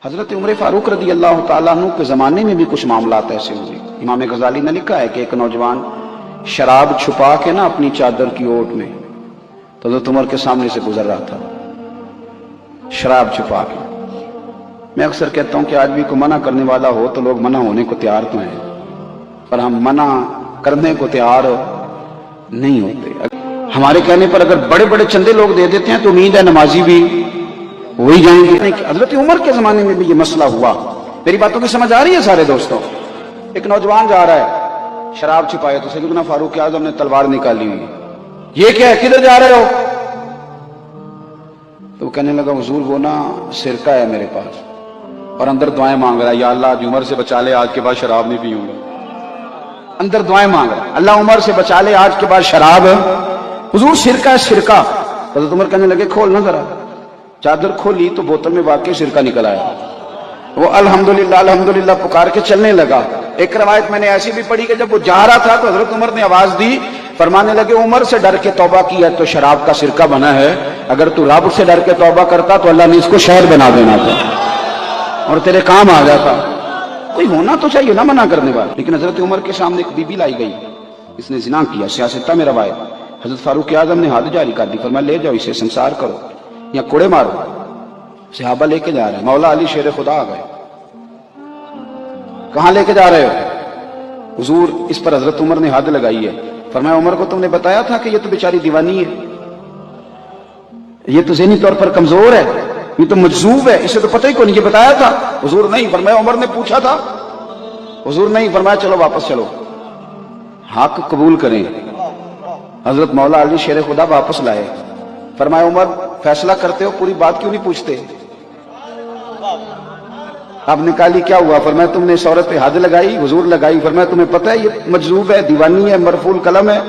حضرت عمر فاروق رضی اللہ تعالیٰ عنہ کے زمانے میں بھی کچھ معاملات ایسے ہوئے۔ امام غزالی نے لکھا ہے کہ ایک نوجوان شراب چھپا کے نا اپنی چادر کی اوٹ میں تو حضرت عمر کے سامنے سے گزر رہا تھا، شراب چھپا کے۔ میں اکثر کہتا ہوں کہ آج بھی کوئی منع کرنے والا ہو تو لوگ منع ہونے کو تیار تو ہیں، پر ہم منع کرنے کو تیار نہیں ہوتے۔ ہمارے کہنے پر اگر بڑے بڑے چندے لوگ دے دیتے ہیں تو امید ہے نمازی بھی وہی جائیں گے۔ حضرت عمر کے زمانے میں بھی یہ مسئلہ ہوا۔ میری باتوں کی سمجھ آ رہی ہے سارے دوستوں؟ ایک نوجوان جا رہا ہے، شراب چھپائے تو سیدنا فاروق اعظم نے تلوار نکالی ہوئی، یہ کیا ہے، کدھر جا رہے ہو؟ تو وہ کہنے لگا حضور وہ نا سرکہ ہے میرے پاس، اور اندر دعائیں مانگ رہا ہے، یا اللہ آج عمر سے بچا لے، آج کے بعد شراب نہیں پیوں گا۔ اندر دعائیں مانگ رہا ہے، اللہ عمر سے بچا لے، آج کے بعد شراب۔ حضور سرکہ ہے سرکہ۔ حضرت عمر کہنے لگے کھول نہ ذرا۔ چادر کھولی تو بوتل میں واقعی سرکہ نکل آیا۔ وہ الحمدللہ الحمدللہ پکار کے چلنے لگا۔ ایک روایت میں نے ایسی بھی پڑھی کہ جب وہ جا رہا تھا تو حضرت عمر نے آواز دی، فرمانے لگے عمر سے ڈر کے توبہ کی ہے تو شراب کا سرکہ بنا ہے، اگر تو رب سے ڈر کے توبہ کرتا تو اللہ نے اس کو شہر بنا دینا تھا اور تیرے کام آ جاتا۔ کوئی ہونا تو چاہیے نا منع کرنے والا۔ لیکن حضرت عمر کے سامنے ایک بی بی لائی گئی، اس نے زنا کیا، سیاستہ میں روایت۔ حضرت فاروق اعظم نے حد جاری کر دی، فرمایا لے جاؤ اسے، سنسار کرو یا کوڑے مارو۔ صحابہ لے کے جا رہے ہیں، مولا علی شیر خدا آ گئے، کہاں لے کے جا رہے ہو؟ حضور اس پر حضرت عمر نے حد لگائی ہے، فرمایا عمر کو تم نے بتایا تھا کہ یہ تو بیچاری دیوانی ہے، یہ تو ذہنی طور پر کمزور ہے، یہ تو مجذوب ہے، اسے تو پتہ ہی کوئی نہیں، یہ بتایا تھا؟ حضور نہیں۔ فرمایا عمر نے پوچھا تھا؟ حضور نہیں۔ فرمایا چلو واپس چلو، حق قبول کریں۔ حضرت مولا علی شیر خدا واپس لائے۔ فرمایا عمر فیصلہ کرتے ہو، پوری بات کیوں نہیں پوچھتے؟ آپ نے کہا لی کیا ہوا؟ فرمایا تم نے اس عورت پہ حد لگائی؟ حضور لگائی۔ فرمایا تمہیں پتہ ہے یہ مجذوب ہے، دیوانی ہے، مرفوع القلم ہے،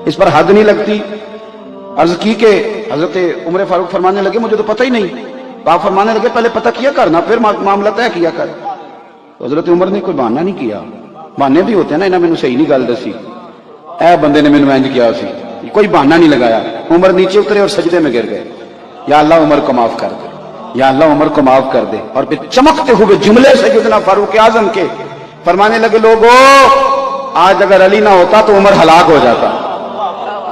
اس پر حد نہیں لگتی؟ عرض کی کہ حضرت عمر فاروق فرمانے لگے مجھے تو پتہ ہی نہیں۔ آپ فرمانے لگے پہلے پتہ کیا کرنا، پھر معاملہ طے کیا کر۔ تو حضرت عمر نے کوئی بہانہ نہیں کیا، بہانے بھی ہوتے ہیں نا، انہیں میں صحیح نہیں گل دسی، اے بندے نے میں انج کیا سی، کوئی بہانہ نہیں لگایا۔ عمر نیچے اترے اور سجدے میں گر گئے، یا اللہ عمر کو معاف کر دے، یا اللہ عمر کو معاف کر دے۔ اور پھر چمکتے ہوئے جملے سیدنا فاروق اعظم کے فرمانے لگے لوگو آج اگر علی نہ ہوتا تو عمر ہلاک ہو جاتا،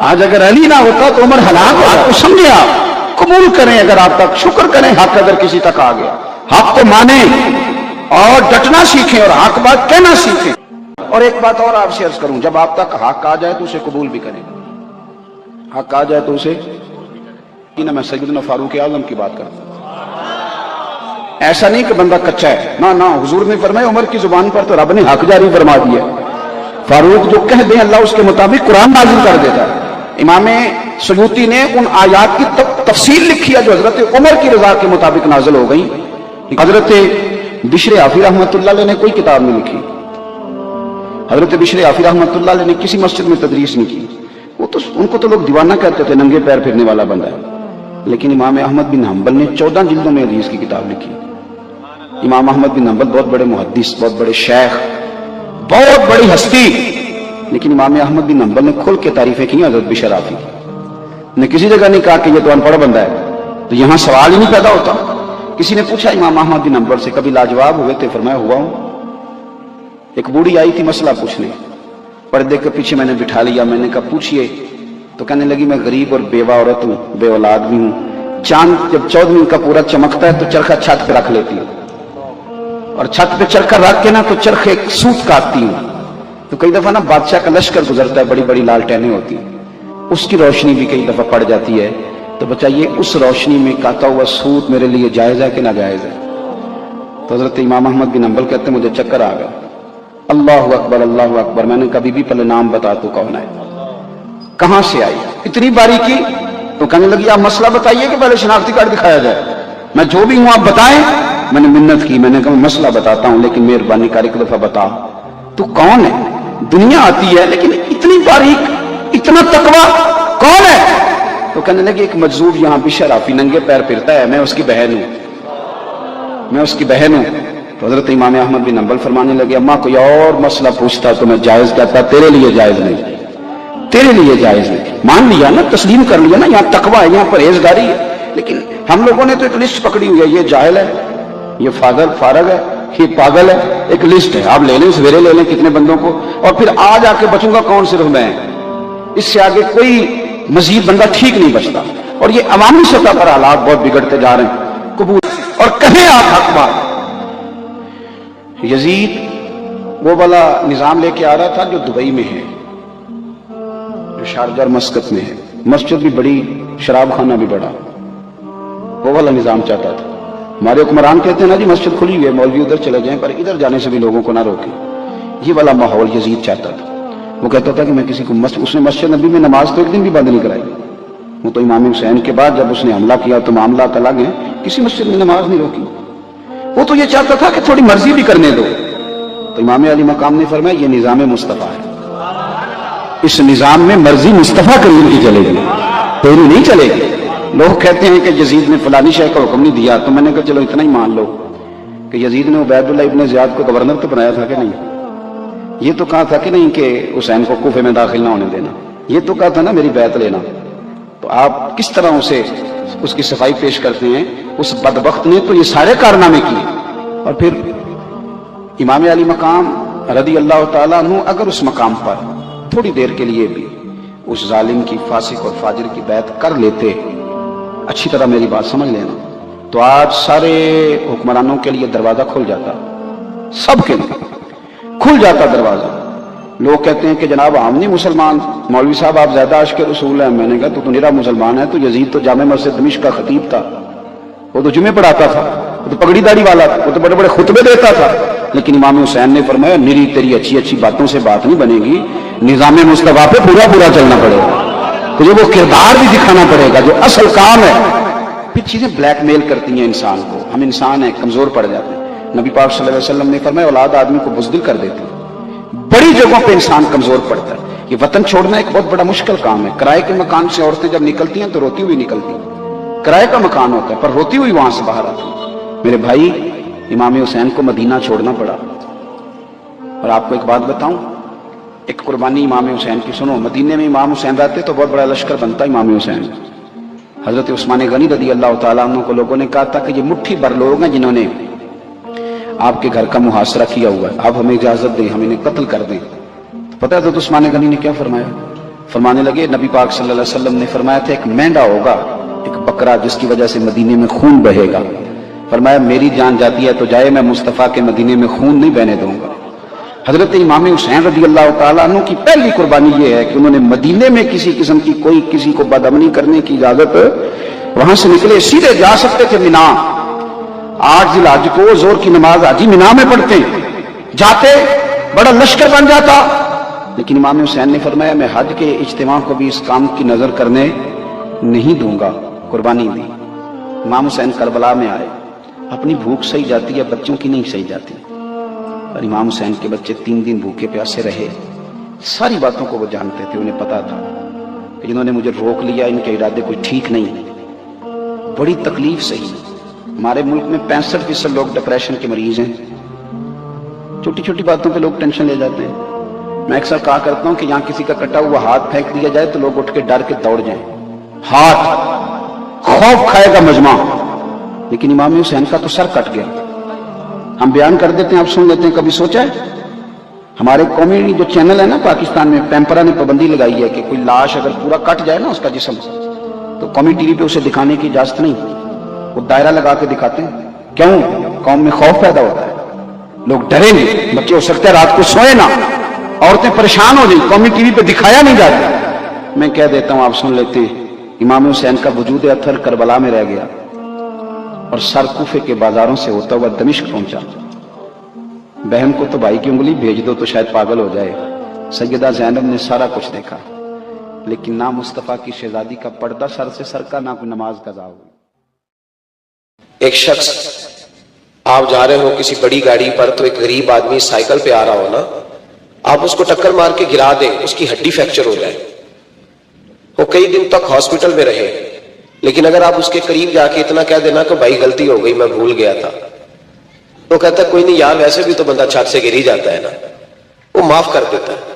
آج اگر علی نہ ہوتا تو عمر ہلاک ہو جاتا۔ سمجھے آپ؟ قبول کریں اگر آپ تک، شکر کریں حق اگر کسی تک آ گیا، حق کو مانیں اور ڈٹنا سیکھیں اور حق بات کہنا سیکھیں۔ اور ایک بات اور آپ سے عرض کروں، جب آپ تک حق آ جائے تو اسے قبول بھی کریں، حق آ جائے تو اسے نہ۔ میں سیدنا فاروق اعظم کی بات کرتا ہوں، ایسا نہیں کہ بندہ کچا ہے، نہ نہ، حضور نے فرمایا عمر کی زبان پر تو رب نے حق جاری فرما دیا، فاروق جو کہہ دیں اللہ اس کے مطابق قرآن نازل کر دیتا ہے۔ امام سیوطی نے ان آیات کی تفصیل لکھی ہے جو حضرت عمر کی رضا کے مطابق نازل ہو گئی۔ حضرت بشر حافی رحمۃ اللہ علیہ نے کوئی کتاب نہیں لکھی، حضرت بشر حافی رحمۃ اللہ علیہ نے کسی مسجد میں تدریس نہیں کی، وہ تو ان کو تو لوگ دیوانہ کہتے تھے، ننگے پیر پھرنے والا بندہ ہے۔ لیکن امام احمد بن حنبل نے 14 جلدوں میں حدیث کی کتاب لکھی۔ امام احمد بن حنبل بہت بڑے محدث، بہت بڑے شیخ، بہت بڑی ہستی، لیکن امام احمد بن حنبل نے کھل کے تعریفیں کی حضرت بشر حافی نے، کسی جگہ نہیں کہا کہ یہ تو ان پڑھ بندہ ہے۔ تو یہاں سوال ہی نہیں پیدا ہوتا۔ کسی نے پوچھا امام احمد بن حنبل سے کبھی لاجواب ہوئے تھے؟ فرمایا ہوا ہوں۔ ایک بوڑھی آئی تھی مسئلہ پوچھنے، پردے کے پیچھے میں نے بٹھا لیا، میں نے کہا پوچھئے، تو کہنے لگی میں غریب اور بیوہ عورت ہوں، بے اولاد بھی ہوں، چاند جب 14ویں کا پورا چمکتا ہے تو چرخہ چھت پہ رکھ لیتی ہوں، اور چھت پہ چرخہ رکھ کے نا تو چرخے سوت کاٹتی ہوں، تو کئی دفعہ نا بادشاہ کا لشکر گزرتا ہے، بڑی بڑی لالٹینیں ہوتی ہیں، اس کی روشنی بھی کئی دفعہ پڑ جاتی ہے، تو بچائیے اس روشنی میں کاتا ہوا سوت میرے لیے جائز ہے کہ ناجائز ہے؟ تو حضرت امام احمد بن حنبل کہتے ہیں مجھے چکر آ گیا، اللہ اکبر اللہ اکبر۔ میں نے کبھی بھی پہلے نام بتا تو کون ہے، کہاں سے آئی، اتنی باریکی؟ تو کہنے لگی آپ مسئلہ بتائیے کہ پہلے شناختی کارڈ دکھایا جائے، میں جو بھی ہوں آپ بتائیں۔ میں نے منت کی، میں نے کہا مسئلہ بتاتا ہوں لیکن مہربانی کر ایک دفعہ بتا تو کون ہے؟ دنیا آتی ہے لیکن اتنی باریک، اتنا تقویٰ کون ہے؟ تو کہنے لگی ایک مجذوب یہاں بشر حافی ننگے پیر پھرتا ہے، میں اس کی بہن ہوں، میں اس کی بہن ہوں۔ تو حضرت امام احمد بن حنبل فرمانے لگے اماں کوئی اور مسئلہ پوچھتا تو میں جائز کہتا، تیرے لیے جائز نہیں، تیرے لیے جائز نہیں۔ مان لیا نا، تسلیم کر لیا نا، یہاں تقویٰ ہے، یہاں پرہیزگاری ہے۔ لیکن ہم لوگوں نے تو ایک لسٹ پکڑی ہوئی ہے، یہ جاہل ہے، یہ فارغ ہے، یہ پاگل ہے، ایک لسٹ ہے، آپ لے لیں، سویرے لے لیں کتنے بندوں کو، اور پھر آج آ کے بچوں گا کون؟ صرف میں، اس سے آگے کوئی مزید بندہ ٹھیک نہیں بچتا. اور یہ عوامی سطح پر حالات بہت بگڑتے جا رہے ہیں. قبول اور کہیں آپ حق بات. یزید وہ والا نظام لے کے آ رہا تھا جو دبئی میں ہے، جو شارجہ اور مسقط میں ہے، مسجد بھی بڑی، شراب خانہ بھی بڑا، وہ والا نظام چاہتا تھا. ہمارے حکمران کہتے ہیں نا جی مسجد کھلی ہوئی ہے، مولوی ادھر چلے جائیں، پر ادھر جانے سے بھی لوگوں کو نہ روکیں. یہ والا ماحول یزید چاہتا تھا. وہ کہتا تھا کہ میں کسی کو اس نے مسجد نبی میں نماز تو ایک دن بھی بند نہیں کرائی. وہ تو امام حسین کے بعد جب اس نے حملہ کیا تو معاملات الگ ہیں، کسی مسجد میں نماز نہیں روکی. وہ تو یہ چاہتا تھا کہ تھوڑی مرضی بھی کرنے دو. تو امام علی مقام نے فرمایا یہ نظام مصطفیٰ ہے، اس نظام میں مرضی مصطفیٰ کریم کی چلے گی، تیری نہیں چلے گی. لوگ کہتے ہیں کہ یزید نے فلانی شے کا حکم نہیں دیا، تو میں نے کہا چلو اتنا ہی مان لو کہ یزید نے عبید اللہ ابن زیاد کو گورنر تو بنایا تھا کہ نہیں؟ یہ تو کہا تھا کہ نہیں کہ حسین کو کوفے میں داخل نہ ہونے دینا، یہ تو کہا تھا نا میری بیعت لینا. تو آپ کس طرح اس کی صفائی پیش کرتے ہیں؟ اس بدبخت نے تو یہ سارے کارنامے کیے. اور پھر امام علی مقام رضی اللہ تعالیٰ عنہ اگر اس مقام پر تھوڑی دیر کے لیے بھی اس ظالم کی، فاسق اور فاجر کی بیعت کر لیتے، اچھی طرح میری بات سمجھ لینا، تو آج سارے حکمرانوں کے لیے دروازہ کھل جاتا، سب کے لیے کھل جاتا دروازہ. لوگ کہتے ہیں کہ جناب ہم نہیں مسلمان، مولوی صاحب آپ زیادہ عاشق رسول ہیں. میں نے کہا تو نرا مسلمان ہے. تو یزید تو جامع مسجد دمشق کا خطیب تھا، وہ تو جمعے پڑھاتا تھا، وہ تو پگڑی داڑھی والا تھا، وہ تو بڑے بڑے خطبے دیتا تھا. لیکن امام حسین نے فرمایا نری تیری اچھی اچھی باتوں سے بات نہیں بنے گی، نظام مصطفیٰ پہ پورا چلنا پڑے گا، تجھے وہ کردار بھی دکھانا پڑے گا جو اصل کام ہے. پھر چیزیں بلیک میل کرتی ہیں انسان کو، ہم انسان ہیں، کمزور پڑ جاتے ہیں. نبی پاک صلی اللہ علیہ وسلم نے فرمایا اولاد آدمی کو بزدل کر دیتی ہے، بڑی جگہوں پہ انسان کمزور پڑتا ہے. یہ وطن چھوڑنا ایک بہت بڑا مشکل کام ہے. کرائے کے مکان سے عورتیں جب نکلتی ہیں تو روتی ہوئی نکلتی ہیں، کرائے کا مکان ہوتا ہے پر روتی ہوئی وہاں سے باہر آتی ہیں. میرے بھائی امام حسین کو مدینہ چھوڑنا پڑا. اور آپ کو ایک بات بتاؤں، ایک قربانی امام حسین کی سنو. مدینے میں امام حسین رہتے تو بہت بڑا لشکر بنتا امام حسین. حضرت عثمان غنی رضی اللہ تعالیٰ عنہ کو لوگوں نے کہا تھا کہ یہ مٹھی بھر لوگ ہیں جنہوں نے آپ کے گھر کا محاصرہ کیا ہوا ہے، آپ ہمیں اجازت دیں، ہم انہیں قتل کر دیں. پتہ ہے حضرت عثمان غنی نے کیا فرمایا؟ فرمانے لگے نبی پاک صلی اللہ علیہ وسلم نے فرمایا تھا ایک مینڈا ہوگا، ایک بکرا جس کی وجہ سے مدینے میں خون بہے گا. فرمایا میری جان جاتی ہے تو جائے، میں مصطفیٰ کے مدینے میں خون نہیں بہنے دوں گا. حضرت امام حسین رضی اللہ تعالیٰ عنہ کی پہلی قربانی یہ ہے کہ انہوں نے مدینے میں کسی قسم کی کوئی کسی کو بدامنی کرنے کی اجازت، وہاں سے نکلے سیدھے جا سکتے تھے مینا. 8 ذی الحج کو زور کی نماز حاجی مینا میں پڑھتے، جاتے بڑا لشکر بن جاتا. لیکن امام حسین نے فرمایا میں حج کے اجتماع کو بھی اس کام کی نظر کرنے نہیں دوں گا، قربانی دی. امام حسین کربلا میں آئے، اپنی بھوک سہی جاتی ہے، بچوں کی نہیں سہی جاتی. اور امام حسین کے بچے 3 دن بھوکے پیاسے رہے. ساری باتوں کو وہ جانتے تھے، انہیں پتا تھا کہ جنہوں نے مجھے روک لیا ان کے ارادے کوئی ٹھیک نہیں. بڑی تکلیف سہی. ہمارے ملک میں 65% لوگ ڈپریشن کے مریض ہیں. چھوٹی چھوٹی باتوں پہ لوگ ٹینشن لے جاتے ہیں. میں اکثر کہا کرتا ہوں کہ یہاں کسی کا کٹا ہوا ہاتھ پھینک دیا جائے تو لوگ اٹھ کے ڈر کے دوڑ جائیں. ہاتھ خوف کھائے گا مجمع. لیکن امام حسین کا تو سر کٹ گیا. ہم بیان کر دیتے ہیں، آپ سن لیتے ہیں. کبھی سوچا ہے ہمارے قومی جو چینل ہے نا پاکستان میں، پیمپرا نے پابندی لگائی ہے کہ کوئی لاش اگر پورا کٹ جائے نا اس کا جسم، تو قومی ٹی وی پہ اسے دکھانے کی اجازت نہیں. وہ دائرہ لگا کے دکھاتے ہیں. کیوں؟ قوم میں خوف پیدا ہوتا ہے، لوگ ڈریں گے، بچے ہو سکتے ہیں رات کو سوئے نہ، عورتیں پریشان ہو جائیں، قومی ٹی وی پہ دکھایا نہیں جاتا. میں کہہ دیتا ہوں، آپ سن لیتے ہیں. امام حسین کا وجود اطہر کربلا میں رہ گیا اور سر کوفے کے بازاروں سے ہوتا ہوا دمشق پہنچا. بہن کو تو بھائی کی انگلی بھیج دو تو شاید پاگل ہو جائے. سیدہ زینب نے سارا کچھ دیکھا، لیکن نہ مصطفیٰ کی شہزادی کا پردہ سر سے سر کا، نہ کوئی نماز قضا ہوئی. ایک شخص آپ جا رہے ہو کسی بڑی گاڑی پر تو ایک غریب آدمی سائیکل پہ آ رہا ہو نا، آپ اس کو ٹکر مار کے گرا دیں، اس کی ہڈی فریکچر ہو جائے، وہ کئی دن تک ہاسپٹل میں رہے. لیکن اگر آپ اس کے قریب جا کے اتنا کہہ دینا کہ بھائی غلطی ہو گئی، میں بھول گیا تھا، تو کہتا ہے کوئی نہیں یار، ویسے بھی تو بندہ چھت سے گر ہی جاتا ہے نا، وہ معاف کر دیتا ہے.